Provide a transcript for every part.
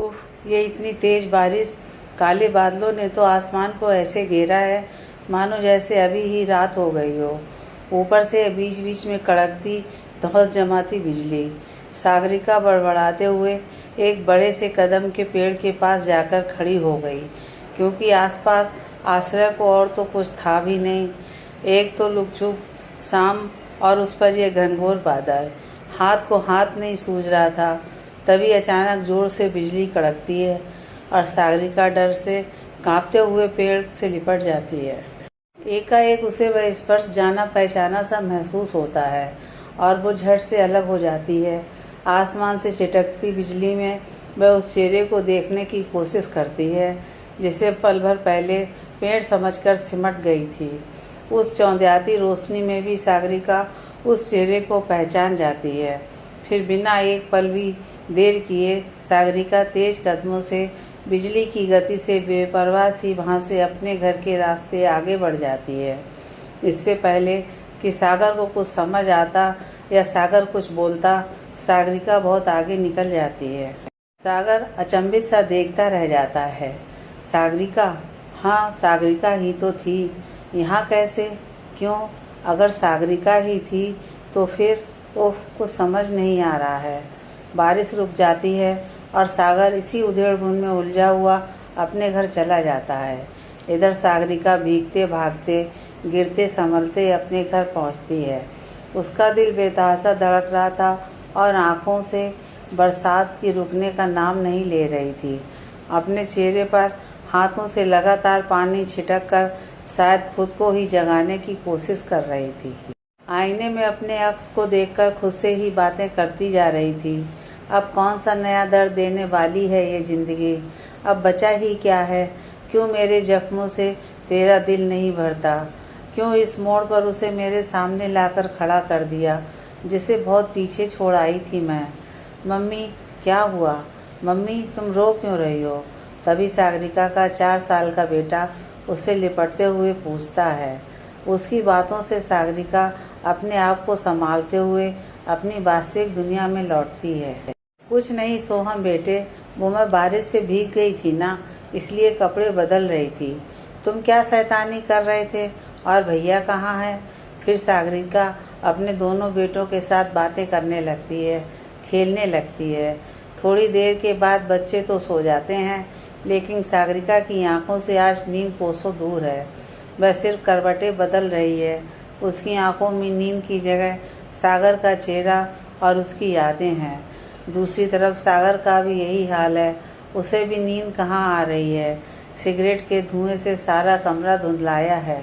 उफ, ये इतनी तेज बारिश, काले बादलों ने तो आसमान को ऐसे घेरा है मानो जैसे अभी ही रात हो गई हो। ऊपर से बीच बीच में कड़कती धौंस जमाती बिजली। सागरिका बड़बड़ाते हुए एक बड़े से कदम के पेड़ के पास जाकर खड़ी हो गई, क्योंकि आसपास आश्रय को और तो कुछ था भी नहीं। एक तो लुकछुप शाम और उस पर यह घनघोर बादल। हाथ को हाथ नहीं सूझ रहा था। तभी अचानक जोर से बिजली कड़कती है और सागरिका डर से कांपते हुए पेड़ से लिपट जाती है। एकाएक उसे वह स्पर्श जाना पहचाना सा महसूस होता है और वो झट से अलग हो जाती है। आसमान से छिटकती बिजली में वह उस चेहरे को देखने की कोशिश करती है जिसे पल भर पहले पेड़ समझकर सिमट गई थी। उस चौंधियाती रोशनी में भी सागरिका उस चेहरे को पहचान जाती है। फिर बिना एक पल भी देर किए सागरिका तेज कदमों से बिजली की गति से बेपरवाह सी वहाँ से अपने घर के रास्ते आगे बढ़ जाती है। इससे पहले कि सागर को कुछ समझ आता या सागर कुछ बोलता, सागरिका बहुत आगे निकल जाती है। सागर अचंभित सा देखता रह जाता है। सागरिका, हाँ सागरिका ही तो थी। यहाँ कैसे, क्यों? अगर सागरिका ही थी तो फिर कुछ समझ नहीं आ रहा है। बारिश रुक जाती है और सागर इसी उधेड़-बुन में उलझा हुआ अपने घर चला जाता है। इधर सागरिका भीगते भागते गिरते संभलते अपने घर पहुंचती है। उसका दिल बेतहाशा धड़क रहा था और आंखों से बरसात की रुकने का नाम नहीं ले रही थी। अपने चेहरे पर हाथों से लगातार पानी छिटक कर शायद खुद को ही जगाने की कोशिश कर रही थी। आईने में अपने अक्स को देखकर खुद से ही बातें करती जा रही थी। अब कौन सा नया दर्द देने वाली है ये ज़िंदगी? अब बचा ही क्या है? क्यों मेरे जख्मों से तेरा दिल नहीं भरता? क्यों इस मोड़ पर उसे मेरे सामने लाकर खड़ा कर दिया जिसे बहुत पीछे छोड़ आई थी मैं? मम्मी, क्या हुआ? मम्मी, तुम रो क्यों रही हो? तभी सागरिका का 4 साल का बेटा उसे लिपटते हुए पूछता है। उसकी बातों से सागरिका अपने आप को संभालते हुए अपनी वास्तविक दुनिया में लौटती है। कुछ नहीं सोहम बेटे, वो मैं बारिश से भीग गई थी ना, इसलिए कपड़े बदल रही थी। तुम क्या शैतानी कर रहे थे? और भैया कहाँ है? फिर सागरिका अपने दोनों बेटों के साथ बातें करने लगती है, खेलने लगती है। थोड़ी देर के बाद बच्चे तो सो जाते हैं, लेकिन सागरिका की आंखों से आज नींद कोसों दूर है। वह सिर्फ करवटें बदल रही है। उसकी आंखों में नींद की जगह सागर का चेहरा और उसकी यादें हैं। दूसरी तरफ सागर का भी यही हाल है। उसे भी नींद कहाँ आ रही है। सिगरेट के धुएं से सारा कमरा धुंधलाया है।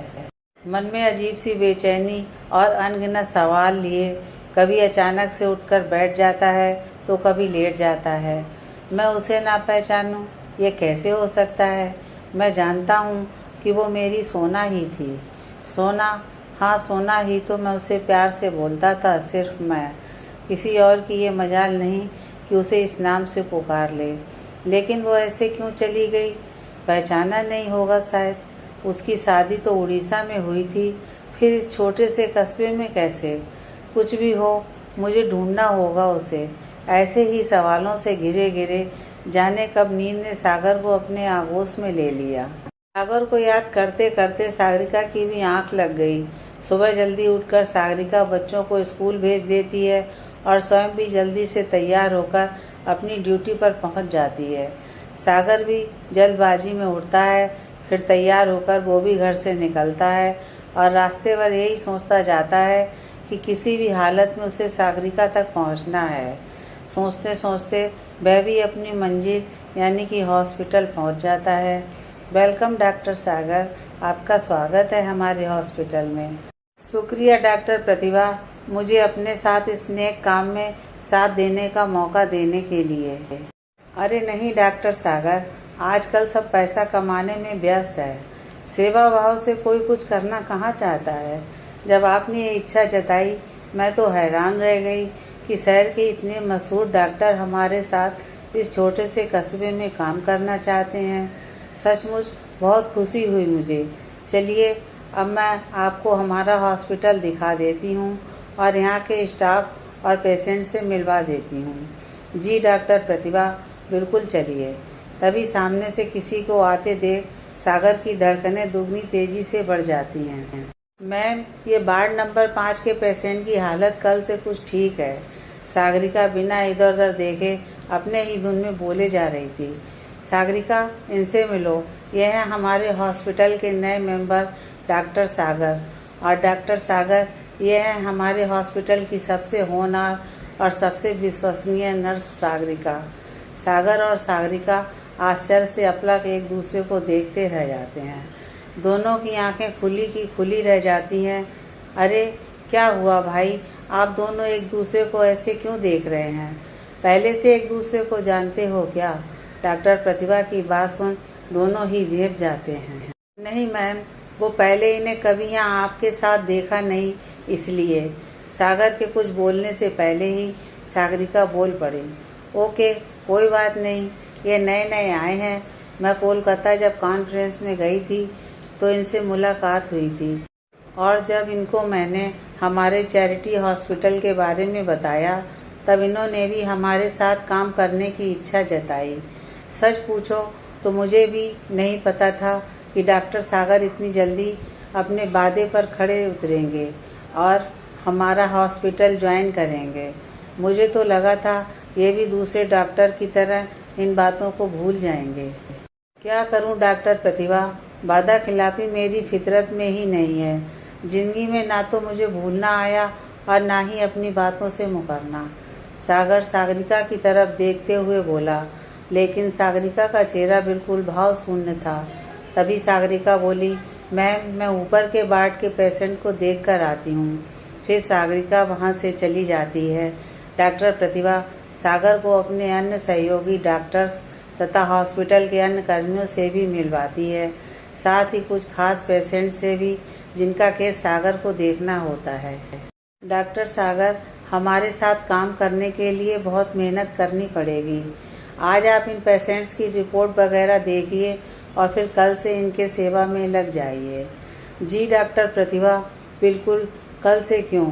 मन में अजीब सी बेचैनी और अनगिनत सवाल लिए कभी अचानक से उठकर बैठ जाता है तो कभी लेट जाता है। मैं उसे ना पहचानूं, ये कैसे हो सकता है? मैं जानता हूँ कि वो मेरी सोना ही थी। सोना, हाँ सोना ही तो मैं उसे प्यार से बोलता था, सिर्फ मैं। किसी और की ये मजाल नहीं कि उसे इस नाम से पुकार ले। लेकिन वो ऐसे क्यों चली गई? पहचाना नहीं होगा शायद। उसकी शादी तो उड़ीसा में हुई थी, फिर इस छोटे से कस्बे में कैसे? कुछ भी हो, मुझे ढूंढना होगा उसे। ऐसे ही सवालों से घिरे घिरे जाने कब नींद ने सागर को अपने आगोश में ले लिया। सागर को याद करते करते सागरिका की भी आंख लग गई। सुबह जल्दी उठकर सागरिका बच्चों को स्कूल भेज देती है और स्वयं भी जल्दी से तैयार होकर अपनी ड्यूटी पर पहुंच जाती है। सागर भी जल्दबाजी में उठता है, फिर तैयार होकर वो भी घर से निकलता है और रास्ते भर यही सोचता जाता है कि किसी भी हालत में उसे सागरिका तक पहुंचना है। सोचते सोचते वह भी अपनी मंजिल यानी कि हॉस्पिटल पहुंच जाता है। वेलकम डॉक्टर सागर, आपका स्वागत है हमारे हॉस्पिटल में। शुक्रिया डॉक्टर प्रतिभा, मुझे अपने साथ इस नेक काम में साथ देने का मौका देने के लिए। अरे नहीं डॉक्टर सागर, आजकल सब पैसा कमाने में व्यस्त है। सेवा भाव से कोई कुछ करना कहाँ चाहता है। जब आपने ये इच्छा जताई मैं तो हैरान रह गई कि शहर के इतने मशहूर डॉक्टर हमारे साथ इस छोटे से कस्बे में काम करना चाहते हैं। सचमुच बहुत खुशी हुई मुझे। चलिए अब मैं आपको हमारा हॉस्पिटल दिखा देती हूँ और यहाँ के स्टाफ और पेशेंट से मिलवा देती हूँ। जी डॉक्टर प्रतिभा, बिल्कुल चलिए। तभी सामने से किसी को आते देख सागर की धड़कनें दुगनी तेजी से बढ़ जाती हैं। मैम, ये वार्ड नंबर 5 के पेशेंट की हालत कल से कुछ ठीक है। सागरिका बिना इधर उधर देखे अपने ही धुन में बोले जा रही थी। सागरिका, इनसे मिलो। यह है हमारे हॉस्पिटल के नए मेंबर डॉक्टर सागर। और डॉक्टर सागर, यह है हमारे हॉस्पिटल की सबसे होनहार और सबसे विश्वसनीय नर्स सागरिका। सागर और सागरिका आश्चर्य से अपलक एक दूसरे को देखते रह जाते हैं। दोनों की आंखें खुली की खुली रह जाती हैं। अरे क्या हुआ भाई, आप दोनों एक दूसरे को ऐसे क्यों देख रहे हैं? पहले से एक दूसरे को जानते हो क्या? डॉक्टर प्रतिभा की बात सुन दोनों ही झेप जाते हैं। नहीं मैम, वो पहले इन्हें कभी यहाँ आपके साथ देखा नहीं, इसलिए। सागर के कुछ बोलने से पहले ही सागरिका बोल पड़ी। ओके, कोई बात नहीं, ये नए नए आए हैं। मैं कोलकाता जब कॉन्फ्रेंस में गई थी तो इनसे मुलाकात हुई थी, और जब इनको मैंने हमारे चैरिटी हॉस्पिटल के बारे में बताया तब इन्होंने भी हमारे साथ काम करने की इच्छा जताई। सच पूछो तो मुझे भी नहीं पता था कि डॉक्टर सागर इतनी जल्दी अपने वादे पर खड़े उतरेंगे और हमारा हॉस्पिटल ज्वाइन करेंगे। मुझे तो लगा था ये भी दूसरे डॉक्टर की तरह इन बातों को भूल जाएंगे। क्या करूं डॉक्टर प्रतिभा, वादा खिलाफी मेरी फितरत में ही नहीं है। जिंदगी में ना तो मुझे भूलना आया और ना ही अपनी बातों से मुकरना। सागर सागरिका की तरफ देखते हुए बोला, लेकिन सागरिका का चेहरा बिल्कुल भाव शून्य था। तभी सागरिका बोली, मैम, मैं ऊपर के वार्ड के पेशेंट को देख कर आती हूँ। फिर सागरिका वहाँ से चली जाती है। डॉक्टर प्रतिभा सागर को अपने अन्य सहयोगी डॉक्टर्स तथा हॉस्पिटल के अन्य कर्मियों से भी मिलवाती है, साथ ही कुछ खास पेशेंट से भी जिनका केस सागर को देखना होता है। डॉक्टर सागर, हमारे साथ काम करने के लिए बहुत मेहनत करनी पड़ेगी। आज आप इन पेशेंट्स की रिपोर्ट वगैरह देखिए और फिर कल से इनके सेवा में लग जाइए। जी डॉक्टर प्रतिभा, बिल्कुल, कल से क्यों,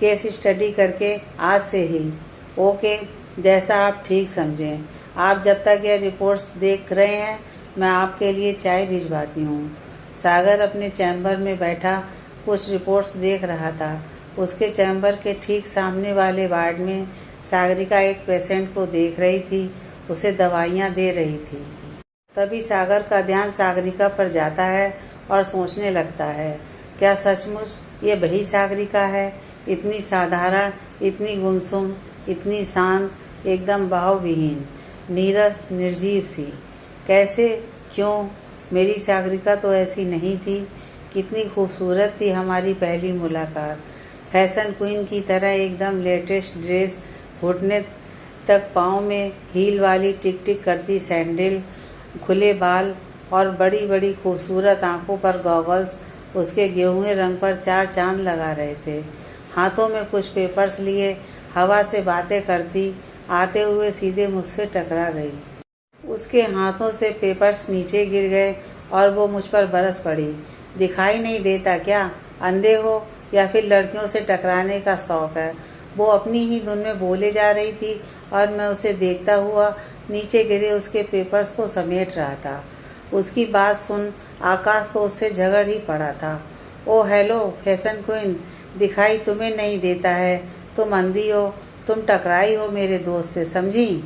केस स्टडी करके आज से ही। ओके, जैसा आप ठीक समझें। आप जब तक ये रिपोर्ट्स देख रहे हैं मैं आपके लिए चाय भिजवाती हूँ। सागर अपने चैम्बर में बैठा कुछ रिपोर्ट्स देख रहा था। उसके चैम्बर के ठीक सामने वाले वार्ड में सागरिका एक पेशेंट को देख रही थी, उसे दवाइयाँ दे रही थी। तभी सागर का ध्यान सागरिका पर जाता है और सोचने लगता है, क्या सचमुच ये वही सागरिका है? इतनी साधारण, इतनी गुमसुम, इतनी शांत, एकदम भावविहीन, नीरस, निर्जीव सी। कैसे, क्यों? मेरी सागरिका तो ऐसी नहीं थी। कितनी खूबसूरत थी हमारी पहली मुलाकात। फैशन क्वीन की तरह एकदम लेटेस्ट ड्रेस, घुटने तक पाँव में हील वाली टिक टिक करती सैंडल, खुले बाल और बड़ी बड़ी खूबसूरत आंखों पर गॉगल्स उसके गेहूं रंग पर चार चांद लगा रहे थे। हाथों में कुछ पेपर्स लिए हवा से बातें करती आते हुए सीधे मुझसे टकरा गई। उसके हाथों से पेपर्स नीचे गिर गए और वो मुझ पर बरस पड़ी। दिखाई नहीं देता क्या? अंधे हो या फिर लड़कियों से टकराने का शौक है? वो अपनी ही धुन में बोले जा रही थी और मैं उसे देखता हुआ नीचे गिरे उसके पेपर्स को समेट रहा था। उसकी बात सुन आकाश तो उससे झगड़ ही पड़ा था। ओ हेलो फैशन क्वीन, दिखाई तुम्हें नहीं देता है? तुम अंधी हो, तुम टकराई हो मेरे दोस्त से, समझी?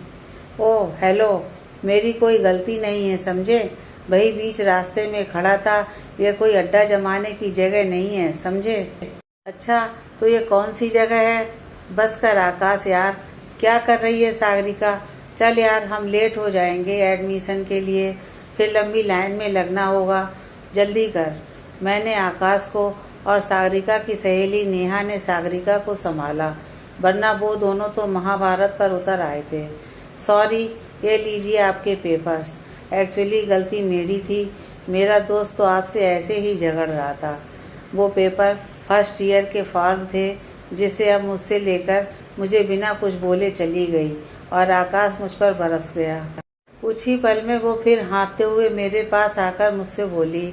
ओ हेलो, मेरी कोई गलती नहीं है, समझे? वही बीच रास्ते में खड़ा था, यह कोई अड्डा जमाने की जगह नहीं है, समझे? अच्छा, तो ये कौन सी जगह है? बस कर आकाश यार, क्या कर रही है सागरिका? चल यार, हम लेट हो जाएंगे एडमिशन के लिए, फिर लंबी लाइन में लगना होगा, जल्दी कर। मैंने आकाश को और सागरिका की सहेली नेहा ने सागरिका को संभाला, वरना वो दोनों तो महाभारत पर उतर आए थे। सॉरी, ये लीजिए आपके पेपर्स। एक्चुअली गलती मेरी थी, मेरा दोस्त तो आपसे ऐसे ही झगड़ रहा था। वो पेपर फर्स्ट ईयर के फॉर्म थे जिसे अब मुझसे लेकर मुझे बिना कुछ बोले चली गई और आकाश मुझ पर बरस गया। कुछ ही पल में वो फिर हाँफते हुए मेरे पास आकर मुझसे बोली,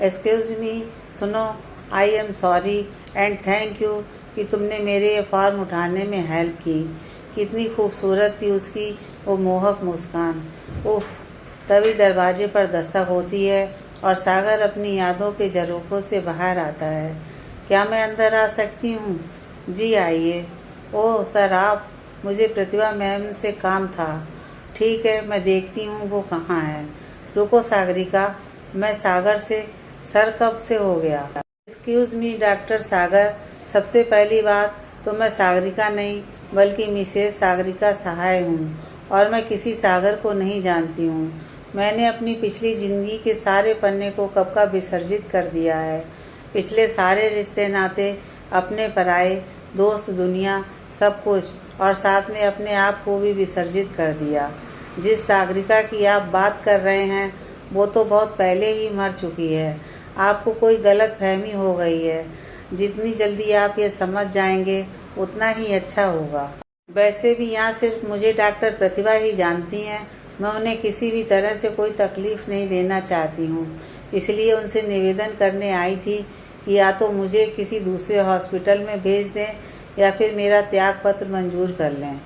एक्सक्यूज मी, सुनो, I am sorry and thank you कि तुमने मेरे ये फॉर्म उठाने में हेल्प की, कितनी खूबसूरत थी उसकी वो मोहक मुस्कान। उफ, तभी दरवाजे पर दस्तक होती है और सागर अपनी यादों के झरोखों से बाहर आता है। क्या मैं अंदर आ सकती हूँ? जी आइए। ओह सर आप, मुझे प्रतिभा मैम से काम था। ठीक है, मैं देखती हूँ वो कहाँ है। रुको सागरिका, मैं सागर से सर कब से हो गया। एक्सक्यूज़ मी डॉक्टर सागर, सबसे पहली बात तो मैं सागरिका नहीं बल्कि मिसेस सागरिका सहाय हूँ और मैं किसी सागर को नहीं जानती हूँ। मैंने अपनी पिछली ज़िंदगी के सारे पन्ने को कब का विसर्जित कर दिया है। पिछले सारे रिश्ते नाते, अपने पराए, दोस्त, दुनिया, सब कुछ, और साथ में अपने आप को भी विसर्जित कर दिया। जिस सागरिका की आप बात कर रहे हैं वो तो बहुत पहले ही मर चुकी है। आपको कोई गलत फहमी हो गई है। जितनी जल्दी आप ये समझ जाएंगे उतना ही अच्छा होगा। वैसे भी यहाँ सिर्फ मुझे डॉक्टर प्रतिभा ही जानती हैं। मैं उन्हें किसी भी तरह से कोई तकलीफ़ नहीं देना चाहती हूँ, इसलिए उनसे निवेदन करने आई थी कि या तो मुझे किसी दूसरे हॉस्पिटल में भेज दें या फिर मेरा त्याग पत्र मंजूर कर लें।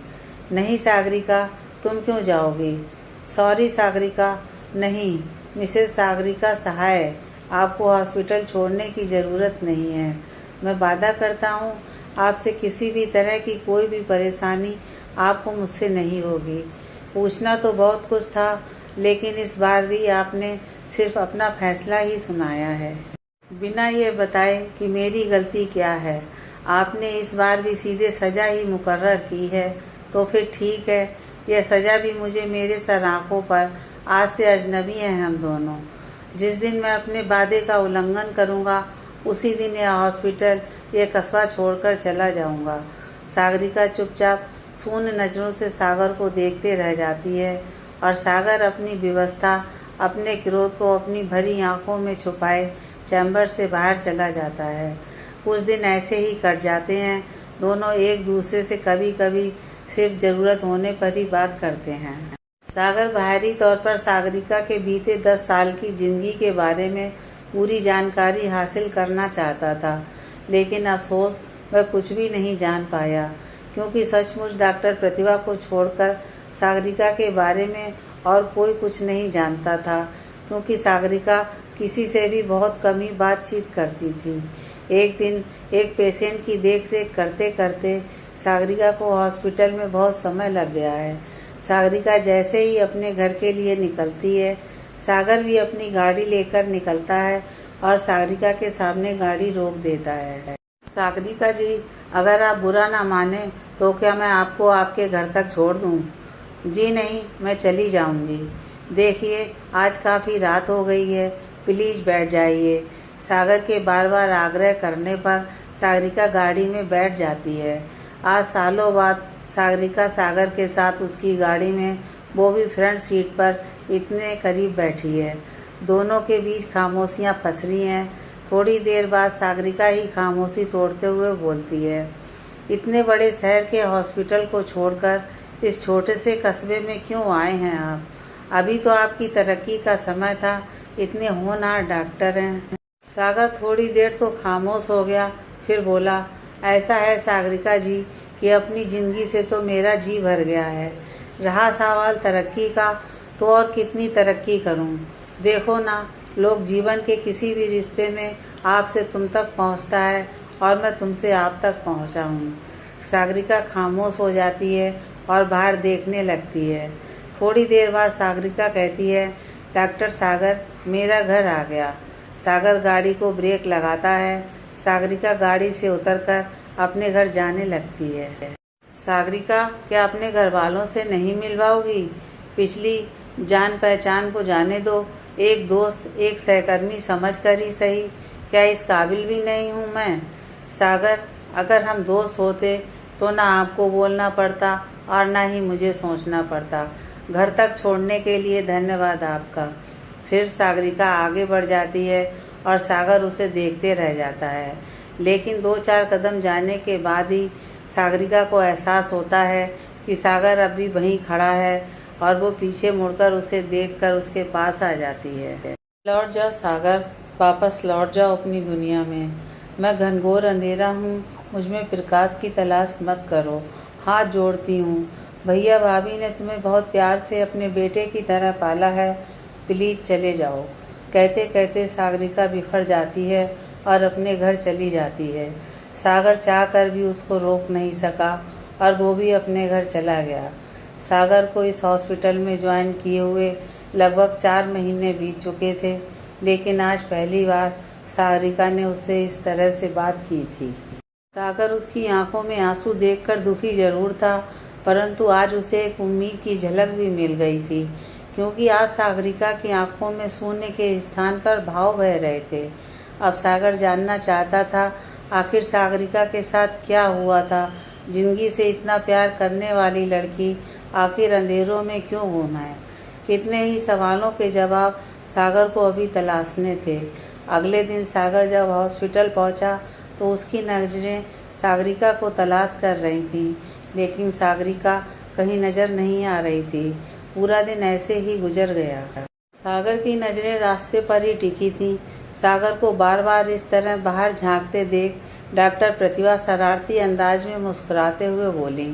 नहीं सागरिका, तुम क्यों जाओगी? सॉरी सागरिका, नहीं, मिसेस सागरिका सहाय, आपको हॉस्पिटल छोड़ने की ज़रूरत नहीं है। मैं वादा करता हूँ आपसे किसी भी तरह की कोई भी परेशानी आपको मुझसे नहीं होगी। पूछना तो बहुत कुछ था, लेकिन इस बार भी आपने सिर्फ अपना फैसला ही सुनाया है, बिना ये बताए कि मेरी गलती क्या है। आपने इस बार भी सीधे सज़ा ही मुकर्रर की है, तो फिर ठीक है, यह सज़ा भी मुझे मेरे सर आँखों पर आज से अजनबी हैं हम दोनों। जिस दिन मैं अपने वादे का उल्लंघन करूँगा उसी दिन यह हॉस्पिटल, यह कस्बा छोड़कर चला जाऊँगा। सागरिका चुपचाप शून्य नज़रों से सागर को देखते रह जाती है और सागर अपनी विवस्था, अपने क्रोध को अपनी भरी आंखों में छुपाए चैम्बर से बाहर चला जाता है। कुछ दिन ऐसे ही कट जाते हैं। दोनों एक दूसरे से कभी कभी सिर्फ ज़रूरत होने पर ही बात करते हैं। सागर बाहरी तौर पर सागरिका के बीते 10 साल की ज़िंदगी के बारे में पूरी जानकारी हासिल करना चाहता था, लेकिन अफसोस वह कुछ भी नहीं जान पाया, क्योंकि सचमुच डॉक्टर प्रतिभा को छोड़कर सागरिका के बारे में और कोई कुछ नहीं जानता था, क्योंकि सागरिका किसी से भी बहुत कम ही बातचीत करती थी। एक दिन एक पेशेंट की देखरेख करते करते सागरिका को हॉस्पिटल में बहुत समय लग गया है। सागरिका जैसे ही अपने घर के लिए निकलती है, सागर भी अपनी गाड़ी लेकर निकलता है और सागरिका के सामने गाड़ी रोक देता है। सागरिका जी, अगर आप बुरा ना माने तो क्या मैं आपको आपके घर तक छोड़ दूं? जी नहीं, मैं चली जाऊंगी। देखिए, आज काफ़ी रात हो गई है, प्लीज़ बैठ जाइए। सागर के बार बार आग्रह करने पर सागरिका गाड़ी में बैठ जाती है। आज सालों बाद सागरिका सागर के साथ उसकी गाड़ी में, वो भी फ्रंट सीट पर, इतने करीब बैठी है। दोनों के बीच खामोशियाँ पसरी हैं। थोड़ी देर बाद सागरिका ही खामोशी तोड़ते हुए बोलती है, इतने बड़े शहर के हॉस्पिटल को छोड़कर इस छोटे से कस्बे में क्यों आए हैं आप? अभी तो आपकी तरक्की का समय था, इतने होनहार डॉक्टर हैं। सागर थोड़ी देर तो खामोश हो गया, फिर बोला, ऐसा है सागरिका जी कि अपनी ज़िंदगी से तो मेरा जी भर गया है। रहा सवाल तरक्की का, तो और कितनी तरक्की करूं? देखो ना, लोग जीवन के किसी भी रिश्ते में आपसे तुम तक पहुंचता है और मैं तुमसे आप तक पहुंचा हूँ। सागरिका खामोश हो जाती है और बाहर देखने लगती है। थोड़ी देर बाद सागरिका कहती है, डॉक्टर सागर, मेरा घर आ गया। सागर गाड़ी को ब्रेक लगाता है। सागरिका गाड़ी से उतरकर अपने घर जाने लगती है। सागरिका, क्या अपने घर वालों से नहीं मिलवाओगी? पिछली जान पहचान को जाने दो, एक दोस्त, एक सहकर्मी समझकर ही सही। क्या इस काबिल भी नहीं हूँ मैं? सागर, अगर हम दोस्त होते तो ना आपको बोलना पड़ता और ना ही मुझे सोचना पड़ता। घर तक छोड़ने के लिए धन्यवाद आपका। फिर सागरिका आगे बढ़ जाती है और सागर उसे देखते रह जाता है, लेकिन 2-4 कदम जाने के बाद ही सागरिका को एहसास होता है कि सागर अब भी वहीं खड़ा है और वो पीछे मुड़कर उसे देखकर उसके पास आ जाती है। लौट जाओ सागर, वापस लौट जाओ अपनी दुनिया में। मैं घनघोर अंधेरा हूँ, मुझ में प्रकाश की तलाश मत करो। हाथ जोड़ती हूँ। भैया भाभी ने तुम्हें बहुत प्यार से अपने बेटे की तरह पाला है, प्लीज़ चले जाओ। कहते कहते सागरिका बिफर जाती है और अपने घर चली जाती है। सागर चाह कर भी उसको रोक नहीं सका और वो भी अपने घर चला गया। सागर को इस हॉस्पिटल में ज्वाइन किए हुए लगभग 4 महीने बीत चुके थे, लेकिन आज पहली बार सागरिका ने उससे इस तरह से बात की थी। सागर उसकी आंखों में आंसू देखकर दुखी जरूर था, परंतु आज उसे एक उम्मीद की झलक भी मिल गई थी, क्योंकि आज सागरिका की आंखों में शून्य के स्थान पर भाव बह रहे थे। अब सागर जानना चाहता था आखिर सागरिका के साथ क्या हुआ था। जिंदगी से इतना प्यार करने वाली लड़की आखिर अंधेरों में क्यों गुम है। कितने ही सवालों के जवाब सागर को अभी तलाशने थे। अगले दिन सागर जब हॉस्पिटल पहुंचा तो उसकी नज़रें सागरिका को तलाश कर रही थीं, लेकिन सागरिका कहीं नज़र नहीं आ रही थी। पूरा दिन ऐसे ही गुजर गया। सागर की नज़रें रास्ते पर ही टिकी थीं। सागर को बार बार इस तरह बाहर झांकते देख डॉक्टर प्रतिभा शरारती अंदाज में मुस्कुराते हुए बोली,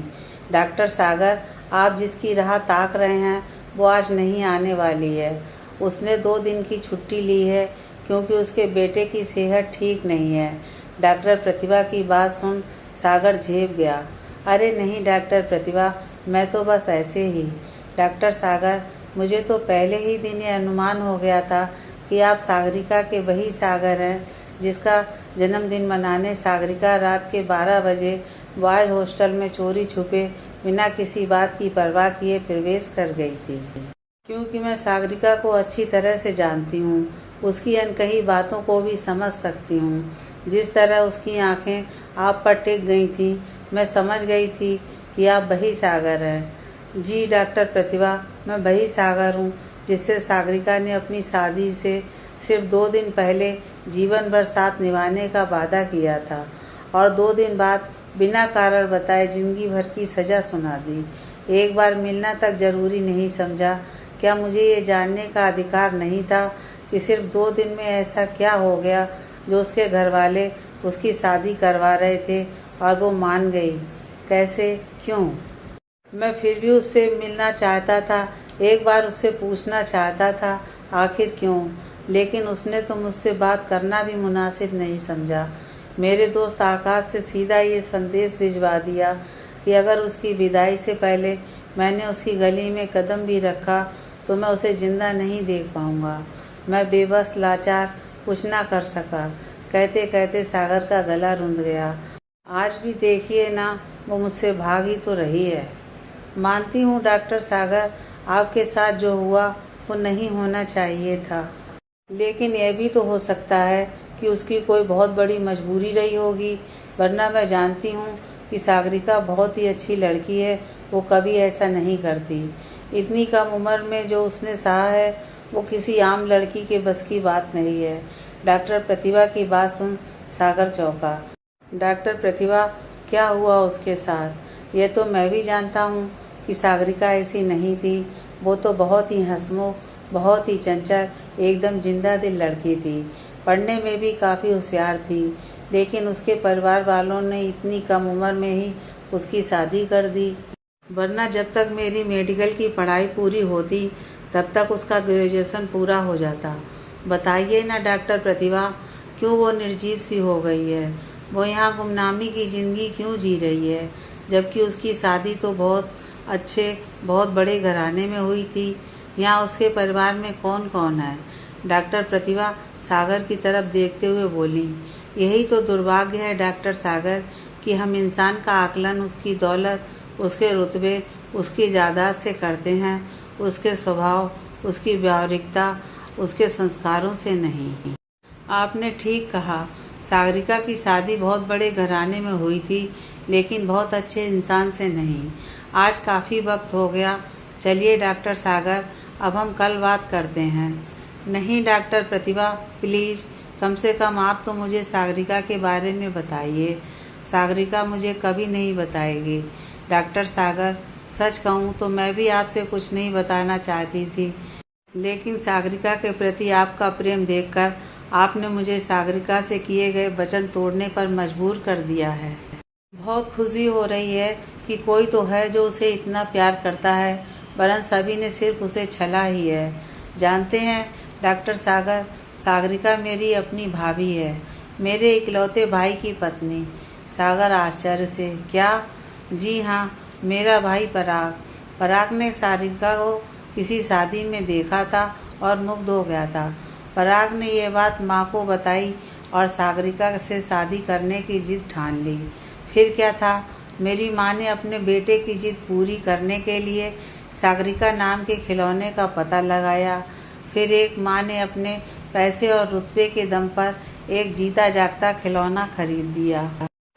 डॉक्टर सागर, आप जिसकी राह ताक रहे हैं वो आज नहीं आने वाली है। उसने 2 दिन की छुट्टी ली है क्योंकि उसके बेटे की सेहत ठीक नहीं है। डॉक्टर प्रतिभा की बात सुन सागर झेप गया। अरे नहीं डॉक्टर प्रतिभा, मैं तो बस ऐसे ही। डॉक्टर सागर, मुझे तो पहले ही दिन ये अनुमान हो गया था कि आप सागरिका के वही सागर हैं जिसका जन्मदिन मनाने सागरिका रात के 12 बजे बॉयज हॉस्टल में चोरी छुपे बिना किसी बात की परवाह किए प्रवेश कर गई थी। क्योंकि मैं सागरिका को अच्छी तरह से जानती हूँ, उसकी अनकही बातों को भी समझ सकती हूँ। जिस तरह उसकी आंखें आप पर टिक गई थी, मैं समझ गई थी कि आप वही सागर हैं। जी डॉक्टर प्रतिभा, मैं वही सागर हूँ जिससे सागरिका ने अपनी शादी से सिर्फ 2 दिन पहले जीवन भर साथ निभाने का वादा किया था और 2 दिन बाद बिना कारण बताए जिंदगी भर की सजा सुना दी। एक बार मिलना तक जरूरी नहीं समझा। क्या मुझे ये जानने का अधिकार नहीं था कि सिर्फ 2 दिन में ऐसा क्या हो गया जो उसके घर वाले उसकी शादी करवा रहे थे और वो मान गई? कैसे, क्यों? मैं फिर भी उससे मिलना चाहता था, एक बार उससे पूछना चाहता था आखिर क्यों, लेकिन उसने तो मुझसे बात करना भी मुनासिब नहीं समझा। मेरे दोस्त आकाश से सीधा ये संदेश भिजवा दिया कि अगर उसकी विदाई से पहले मैंने उसकी गली में कदम भी रखा तो मैं उसे जिंदा नहीं देख पाऊंगा। मैं बेबस लाचार कुछ ना कर सका। कहते कहते सागर का गला रुंध गया। आज भी देखिए ना, वो मुझसे भाग ही तो रही है। मानती हूँ डॉक्टर सागर, आपके साथ जो हुआ वो नहीं होना चाहिए था, लेकिन यह भी तो हो सकता है कि उसकी कोई बहुत बड़ी मजबूरी रही होगी, वरना मैं जानती हूँ कि सागरिका बहुत ही अच्छी लड़की है, वो कभी ऐसा नहीं करती। इतनी कम उम्र में जो उसने सहा है वो किसी आम लड़की के बस की बात नहीं है। डॉक्टर प्रतिभा की बात सुन सागर चौंका। डॉक्टर प्रतिभा, क्या हुआ उसके साथ? यह तो मैं भी जानता हूँ कि सागरिका ऐसी नहीं थी। वो तो बहुत ही हंसमुख, बहुत ही चंचल, एकदम जिंदा दिल लड़की थी। पढ़ने में भी काफ़ी होशियार थी, लेकिन उसके परिवार वालों ने इतनी कम उम्र में ही उसकी शादी कर दी, वरना जब तक मेरी मेडिकल की पढ़ाई पूरी होती तब तक उसका ग्रेजुएशन पूरा हो जाता। बताइए ना डॉक्टर प्रतिभा, क्यों वो निर्जीव सी हो गई है? वो यहाँ गुमनामी की ज़िंदगी क्यों जी रही है, जबकि उसकी शादी तो बहुत अच्छे, बहुत बड़े घराने में हुई थी। यहाँ उसके परिवार में कौन कौन है? डॉक्टर प्रतिभा सागर की तरफ देखते हुए बोली, यही तो दुर्भाग्य है डॉक्टर सागर कि हम इंसान का आकलन उसकी दौलत, उसके रुतबे, उसकी जायदाद से करते हैं, उसके स्वभाव, उसकी व्यावहारिकता, उसके संस्कारों से नहीं। आपने ठीक कहा, सागरिका की शादी बहुत बड़े घराने में हुई थी, लेकिन बहुत अच्छे इंसान से नहीं। आज काफ़ी वक्त हो गया, चलिए डॉक्टर सागर, अब हम कल बात करते हैं। नहीं डॉक्टर प्रतिभा, प्लीज़, कम से कम आप तो मुझे सागरिका के बारे में बताइए। सागरिका मुझे कभी नहीं बताएगी। डॉक्टर सागर, सच कहूँ तो मैं भी आपसे कुछ नहीं बताना चाहती थी, लेकिन सागरिका के प्रति आपका प्रेम देखकर आपने मुझे सागरिका से किए गए वचन तोड़ने पर मजबूर कर दिया है। बहुत खुशी हो रही है कि कोई तो है जो उसे इतना प्यार करता है, वरन सभी ने सिर्फ उसे छला ही है। जानते हैं डॉक्टर सागर, सागरिका मेरी अपनी भाभी है, मेरे इकलौते भाई की पत्नी। सागर आश्चर्य से, क्या? जी हाँ, मेरा भाई पराग। पराग ने सागरिका को किसी शादी में देखा था और मुग्ध हो गया था। पराग ने यह बात माँ को बताई और सागरिका से शादी करने की जिद ठान ली। फिर क्या था, मेरी माँ ने अपने बेटे की जिद पूरी करने के लिए सागरिका नाम के खिलौने का पता लगाया। फिर एक माँ ने अपने पैसे और रुतबे के दम पर एक जीता जागता खिलौना खरीद दिया,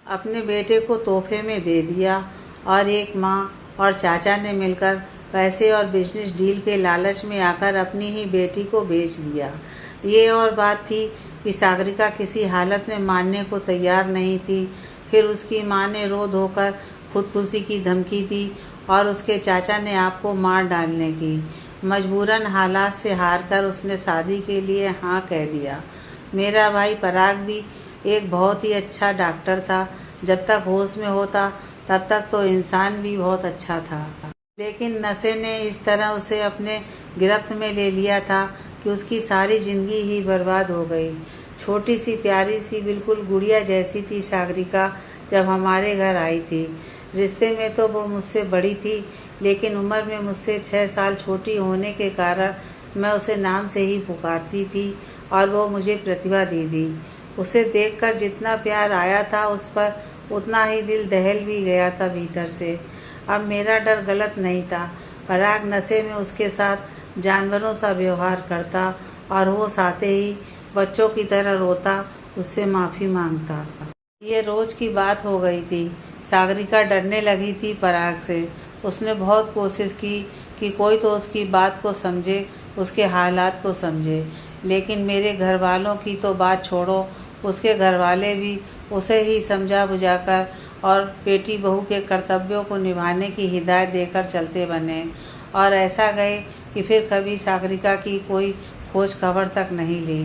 अपने बेटे को तोहफे में दे दिया। और एक माँ और चाचा ने मिलकर पैसे और बिजनेस डील के लालच में आकर अपनी ही बेटी को बेच दिया। ये और बात थी कि सागरिका किसी हालत में मानने को तैयार नहीं थी। फिर उसकी माँ ने रो धोकर खुदकुशी की धमकी दी और उसके चाचा ने आपको मार डालने की। मजबूरन हालात से हारकर उसने शादी के लिए हाँ कह दिया। मेरा भाई पराग भी एक बहुत ही अच्छा डॉक्टर था। जब तक होश में होता तब तक तो इंसान भी बहुत अच्छा था, लेकिन नशे ने इस तरह उसे अपने गिरफ्त में ले लिया था कि उसकी सारी जिंदगी ही बर्बाद हो गई। छोटी सी प्यारी सी बिल्कुल गुड़िया जैसी थी सागरिका जब हमारे घर आई थी। रिश्ते में तो वो मुझसे बड़ी थी, लेकिन उम्र में मुझसे 6 साल छोटी होने के कारण मैं उसे नाम से ही पुकारती थी और वो मुझे प्रतिभा दीदी। उसे देखकर जितना प्यार आया था उस पर, उतना ही दिल दहल भी गया था भीतर से। अब मेरा डर गलत नहीं था। पराग नशे में उसके साथ जानवरों सा व्यवहार करता और वो साथे ही बच्चों की तरह रोता, उससे माफ़ी मांगता। ये रोज की बात हो गई थी। सागरिका डरने लगी थी पराग से। उसने बहुत कोशिश की कि कोई तो उसकी बात को समझे, उसके हालात को समझे, लेकिन मेरे घर वालों की तो बात छोड़ो, उसके घर वाले भी उसे ही समझा बुझाकर और बेटी बहू के कर्तव्यों को निभाने की हिदायत देकर चलते बने। और ऐसा गए कि फिर कभी सागरिका की कोई खोज खबर तक नहीं ली।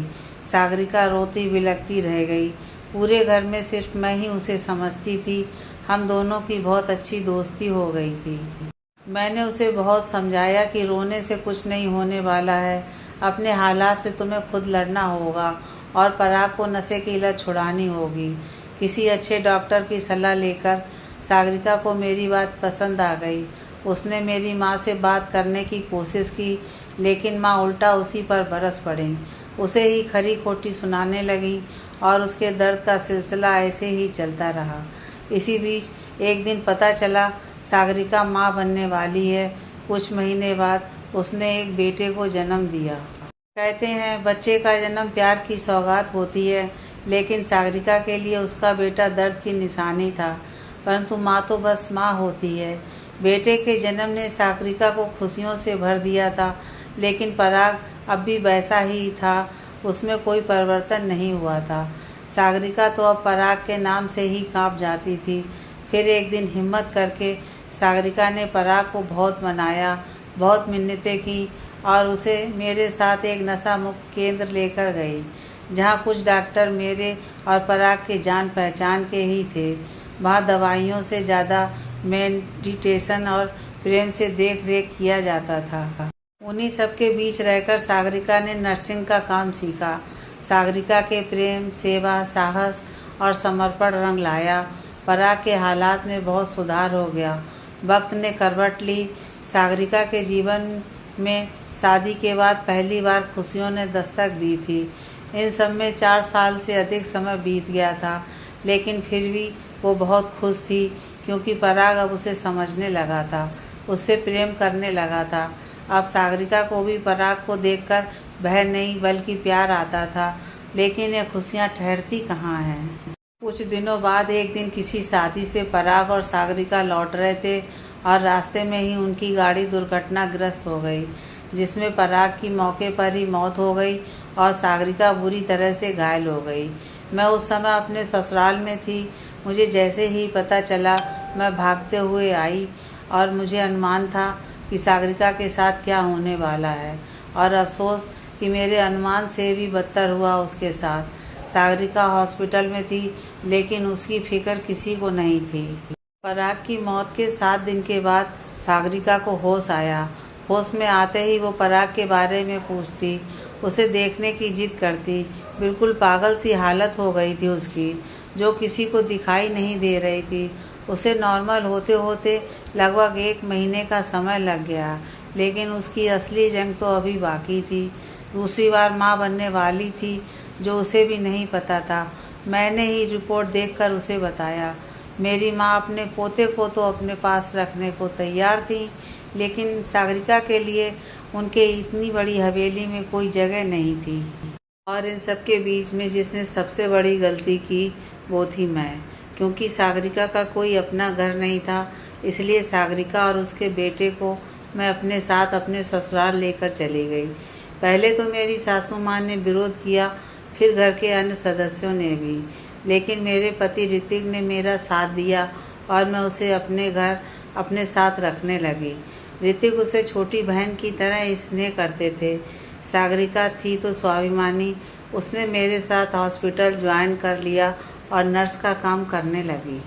सागरिका रोती बिलखती रह गई। पूरे घर में सिर्फ मैं ही उसे समझती थी। हम दोनों की बहुत अच्छी दोस्ती हो गई थी। मैंने उसे बहुत समझाया कि रोने से कुछ नहीं होने वाला है, अपने हालात से तुम्हें खुद लड़ना होगा और पराग को नशे की लत छुड़ानी होगी। किसी अच्छे डॉक्टर की सलाह लेकर सागरिका को मेरी बात पसंद आ गई। उसने मेरी माँ से बात करने की कोशिश की, लेकिन माँ उल्टा उसी पर बरस पड़ी, उसे ही खरी खोटी सुनाने लगी और उसके दर्द का सिलसिला ऐसे ही चलता रहा। इसी बीच एक दिन पता चला सागरिका माँ बनने वाली है। कुछ महीने बाद उसने एक बेटे को जन्म दिया। कहते हैं बच्चे का जन्म प्यार की सौगात होती है, लेकिन सागरिका के लिए उसका बेटा दर्द की निशानी था। परंतु माँ तो बस माँ होती है। बेटे के जन्म ने सागरिका को खुशियों से भर दिया था, लेकिन पराग अब भी वैसा ही था, उसमें कोई परिवर्तन नहीं हुआ था। सागरिका तो अब पराग के नाम से ही कांप जाती थी। फिर एक दिन हिम्मत करके सागरिका ने पराग को बहुत मनाया, बहुत मिन्नतें की और उसे मेरे साथ एक नशा मुक्त केंद्र लेकर गई, जहाँ कुछ डॉक्टर मेरे और पराग के जान पहचान के ही थे। वहाँ दवाइयों से ज़्यादा मेडिटेशन और प्रेम से देख रेख किया जाता था। उन्हीं सब के बीच रहकर सागरिका ने नर्सिंग का काम सीखा। सागरिका के प्रेम, सेवा, साहस और समर्पण रंग लाया। पराग के हालात में बहुत सुधार हो गया। वक्त ने करवट ली। सागरिका के जीवन में शादी के बाद पहली बार खुशियों ने दस्तक दी थी। इन सब में 4 साल से अधिक समय बीत गया था, लेकिन फिर भी वो बहुत खुश थी, क्योंकि पराग अब उसे समझने लगा था, उससे प्रेम करने लगा था। अब सागरिका को भी पराग को देखकर भय नहीं बल्कि प्यार आता था, लेकिन ये खुशियाँ ठहरती कहाँ हैं। कुछ दिनों बाद एक दिन किसी शादी से पराग और सागरिका लौट रहे थे और रास्ते में ही उनकी गाड़ी दुर्घटनाग्रस्त हो गई, जिसमें पराग की मौके पर ही मौत हो गई और सागरिका बुरी तरह से घायल हो गई। मैं उस समय अपने ससुराल में थी। मुझे जैसे ही पता चला मैं भागते हुए आई और मुझे अनुमान था कि सागरिका के साथ क्या होने वाला है, और अफसोस कि मेरे अनुमान से भी बदतर हुआ उसके साथ। सागरिका हॉस्पिटल में थी, लेकिन उसकी फिक्र किसी को नहीं थी। पराग की मौत के 7 दिन के बाद सागरिका को होश आया। होश में आते ही वो पराग के बारे में पूछती, उसे देखने की जिद करती। बिल्कुल पागल सी हालत हो गई थी उसकी, जो किसी को दिखाई नहीं दे रही थी। उसे नॉर्मल होते होते लगभग 1 महीने का समय लग गया, लेकिन उसकी असली जंग तो अभी बाकी थी। दूसरी बार माँ बनने वाली थी, जो उसे भी नहीं पता था। मैंने ही रिपोर्ट देखकर उसे बताया। मेरी माँ अपने पोते को तो अपने पास रखने को तैयार थी, लेकिन सागरिका के लिए उनके इतनी बड़ी हवेली में कोई जगह नहीं थी। और इन सब के बीच में जिसने सबसे बड़ी गलती की वो थी मैं, क्योंकि सागरिका का कोई अपना घर नहीं था। इसलिए सागरिका और उसके बेटे को मैं अपने साथ अपने ससुराल लेकर चली गई। पहले तो मेरी सासू माँ ने विरोध किया, फिर घर के अन्य सदस्यों ने भी, लेकिन मेरे पति ऋतिक ने मेरा साथ दिया और मैं उसे अपने घर अपने साथ रखने लगी। ऋतिक उसे छोटी बहन की तरह स्नेह करते थे। सागरिका थी तो स्वाभिमानी। उसने मेरे साथ हॉस्पिटल ज्वाइन कर लिया और नर्स का काम करने लगी।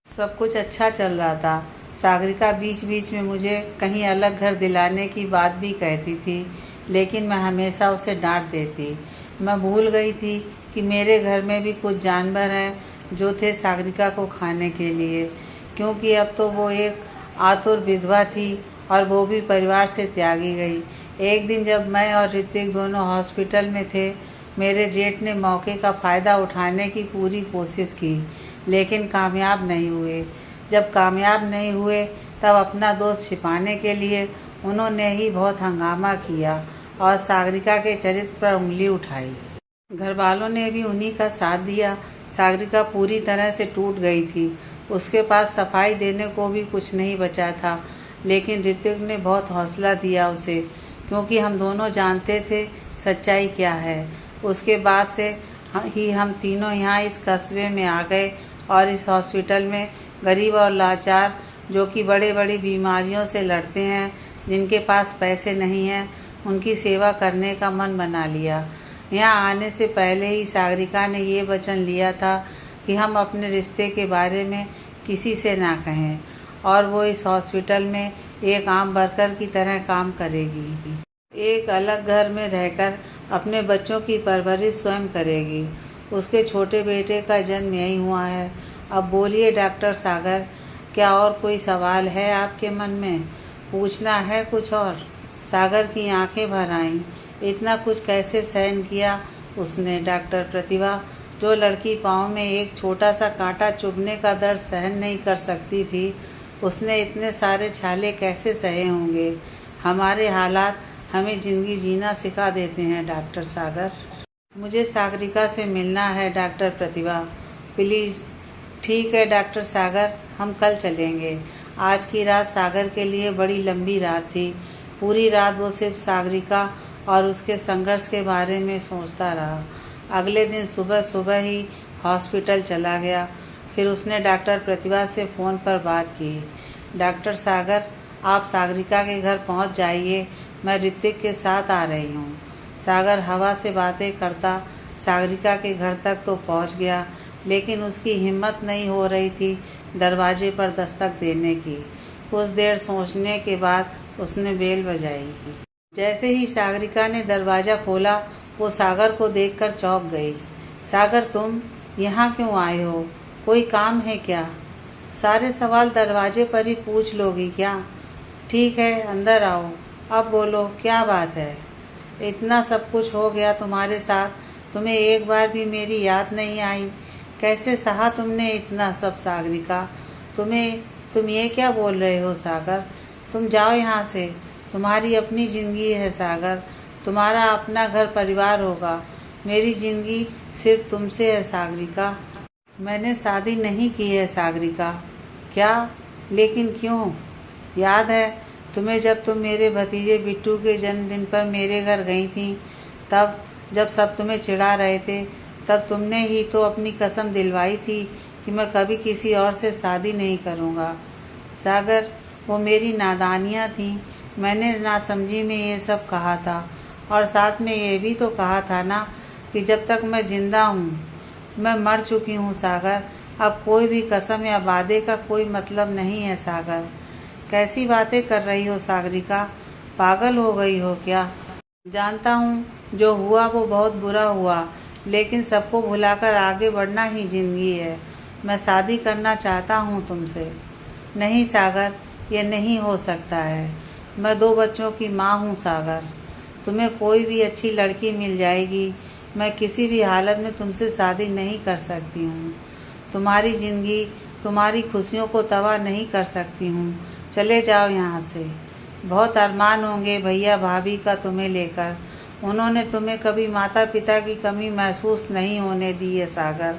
सब कुछ अच्छा चल रहा था। सागरिका बीच बीच में मुझे कहीं अलग घर दिलाने की बात भी कहती थी, लेकिन मैं हमेशा उसे डांट देती। मैं भूल गई थी कि मेरे घर में भी कुछ जानवर हैं जो थे सागरिका को खाने के लिए, क्योंकि अब तो वो एक आतुर विधवा थी और वो भी परिवार से त्यागी गई। एक दिन जब मैं और ऋतिक दोनों हॉस्पिटल में थे, मेरे जेठ ने मौके का फ़ायदा उठाने की पूरी कोशिश की, लेकिन कामयाब नहीं हुए। जब कामयाब नहीं हुए तब अपना दोष छिपाने के लिए उन्होंने ही बहुत हंगामा किया और सागरिका के चरित्र पर उंगली उठाई। घर वालों ने भी उन्हीं का साथ दिया। सागरिका पूरी तरह से टूट गई थी। उसके पास सफाई देने को भी कुछ नहीं बचा था, लेकिन ऋतिक ने बहुत हौसला दिया उसे, क्योंकि हम दोनों जानते थे सच्चाई क्या है। उसके बाद से ही हम तीनों यहाँ इस कस्बे में आ गए और इस हॉस्पिटल में गरीब और लाचार, जो कि बड़े बड़ी बीमारियों से लड़ते हैं, जिनके पास पैसे नहीं हैं, उनकी सेवा करने का मन बना लिया। यहाँ आने से पहले ही सागरिका ने ये वचन लिया था कि हम अपने रिश्ते के बारे में किसी से ना कहें और वो इस हॉस्पिटल में एक आम वर्कर की तरह काम करेगी। एक अलग घर में रहकर अपने बच्चों की परवरिश स्वयं करेगी। उसके छोटे बेटे का जन्म यहीं हुआ है। अब बोलिए डॉक्टर सागर, क्या और कोई सवाल है आपके मन में? पूछना है कुछ और? सागर की आंखें भर आईं। इतना कुछ कैसे सहन किया उसने? डॉक्टर प्रतिभा, जो लड़की पाँव में एक छोटा सा कांटा चुभने का दर्द सहन नहीं कर सकती थी, उसने इतने सारे छाले कैसे सहे होंगे? हमारे हालात हमें ज़िंदगी जीना सिखा देते हैं डॉक्टर सागर। मुझे सागरिका से मिलना है डॉक्टर प्रतिभा, प्लीज़। ठीक है डॉक्टर सागर, हम कल चलेंगे। आज की रात सागर के लिए बड़ी लंबी रात थी। पूरी रात वो सिर्फ सागरिका और उसके संघर्ष के बारे में सोचता रहा। अगले दिन सुबह सुबह ही हॉस्पिटल चला गया। फिर उसने डॉक्टर प्रतिभा से फ़ोन पर बात की। डॉक्टर सागर, आप सागरिका के घर पहुंच जाइए, मैं ऋतिक के साथ आ रही हूं। सागर हवा से बातें करता सागरिका के घर तक तो पहुंच गया, लेकिन उसकी हिम्मत नहीं हो रही थी दरवाजे पर दस्तक देने की। कुछ देर सोचने के बाद उसने बेल बजाई। जैसे ही सागरिका ने दरवाज़ा खोला, वो सागर को देखकर चौंक गई। सागर, तुम यहाँ क्यों आए हो? कोई काम है क्या? सारे सवाल दरवाजे पर ही पूछ लोगी क्या? ठीक है, अंदर आओ। अब बोलो, क्या बात है? इतना सब कुछ हो गया तुम्हारे साथ, तुम्हें एक बार भी मेरी याद नहीं आई? कैसे सहा तुमने इतना सब सागरिका? तुम ये क्या बोल रहे हो सागर? तुम जाओ यहाँ से। तुम्हारी अपनी ज़िंदगी है सागर, तुम्हारा अपना घर परिवार होगा। मेरी ज़िंदगी सिर्फ तुमसे है सागरिका। मैंने शादी नहीं की है सागरिका। क्या? लेकिन क्यों? याद है तुम्हें जब तुम मेरे भतीजे बिट्टू के जन्मदिन पर मेरे घर गई थी, तब जब सब तुम्हें चिढ़ा रहे थे, तब तुमने ही तो अपनी कसम दिलवाई थी कि मैं कभी किसी और से शादी नहीं करूँगा। सागर, वो मेरी नादानियाँ थीं। मैंने नासमझी में ये सब कहा था, और साथ में ये भी तो कहा था ना कि जब तक मैं ज़िंदा हूँ, मैं मर चुकी हूँ सागर। अब कोई भी कसम या वादे का कोई मतलब नहीं है सागर। कैसी बातें कर रही हो सागरिका, पागल हो गई हो क्या? जानता हूँ जो हुआ वो बहुत बुरा हुआ, लेकिन सबको भुलाकर आगे बढ़ना ही जिंदगी है। मैं शादी करना चाहता हूँ तुमसे। नहीं सागर, ये नहीं हो सकता है। मैं 2 बच्चों की माँ हूँ सागर। तुम्हें कोई भी अच्छी लड़की मिल जाएगी, मैं किसी भी हालत में तुमसे शादी नहीं कर सकती हूँ। तुम्हारी ज़िंदगी, तुम्हारी खुशियों को तबाह नहीं कर सकती हूँ। चले जाओ यहाँ से। बहुत अरमान होंगे भैया भाभी का तुम्हें लेकर। उन्होंने तुम्हें कभी माता पिता की कमी महसूस नहीं होने दी है सागर।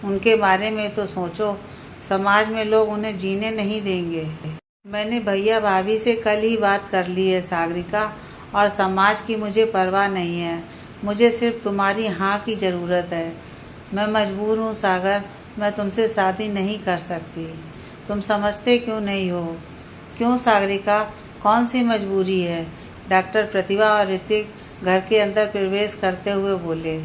उनके बारे में तो सोचो, समाज में लोग उन्हें जीने नहीं देंगे। मैंने भैया भाभी से कल ही बात कर ली है सागरिका, और समाज की मुझे परवाह नहीं है। मुझे सिर्फ तुम्हारी हाँ की ज़रूरत है। मैं मजबूर हूँ सागर, मैं तुमसे शादी नहीं कर सकती। तुम समझते क्यों नहीं हो? क्यों सागरिका, कौन सी मजबूरी है? डॉक्टर प्रतिभा और ऋतिक घर के अंदर प्रवेश करते हुए बोले।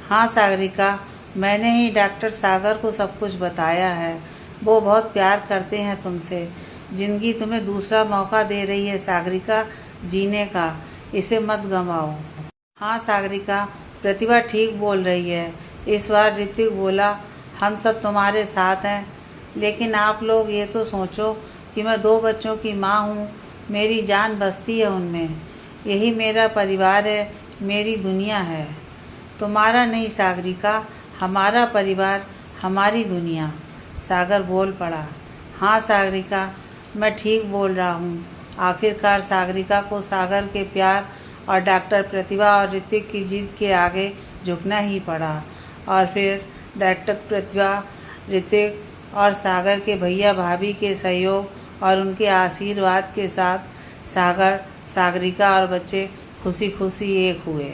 हाँ सागरिका, मैंने ही डॉक्टर सागर को सब कुछ बताया है। वो बहुत प्यार करते हैं तुमसे। ज़िंदगी तुम्हें दूसरा मौका दे रही है सागरिका, जीने का। इसे मत गंवाओ। हाँ सागरिका, प्रतिभा ठीक बोल रही है। इस बार ऋतिक बोला, हम सब तुम्हारे साथ हैं। लेकिन आप लोग ये तो सोचो कि मैं 2 बच्चों की माँ हूँ। मेरी जान बसती है उनमें। यही मेरा परिवार है, मेरी दुनिया है। तुम्हारा नहीं सागरिका, हमारा परिवार, हमारी दुनिया। सागर बोल पड़ा। हाँ सागरिका, मैं ठीक बोल रहा हूँ। आखिरकार सागरिका को सागर के प्यार और डॉक्टर प्रतिभा और ऋतिक की जिद के आगे झुकना ही पड़ा। और फिर डॉक्टर प्रतिभा, ऋतिक और सागर के भैया भाभी के सहयोग और उनके आशीर्वाद के साथ सागर, सागरिका और बच्चे खुशी खुशी एक हुए।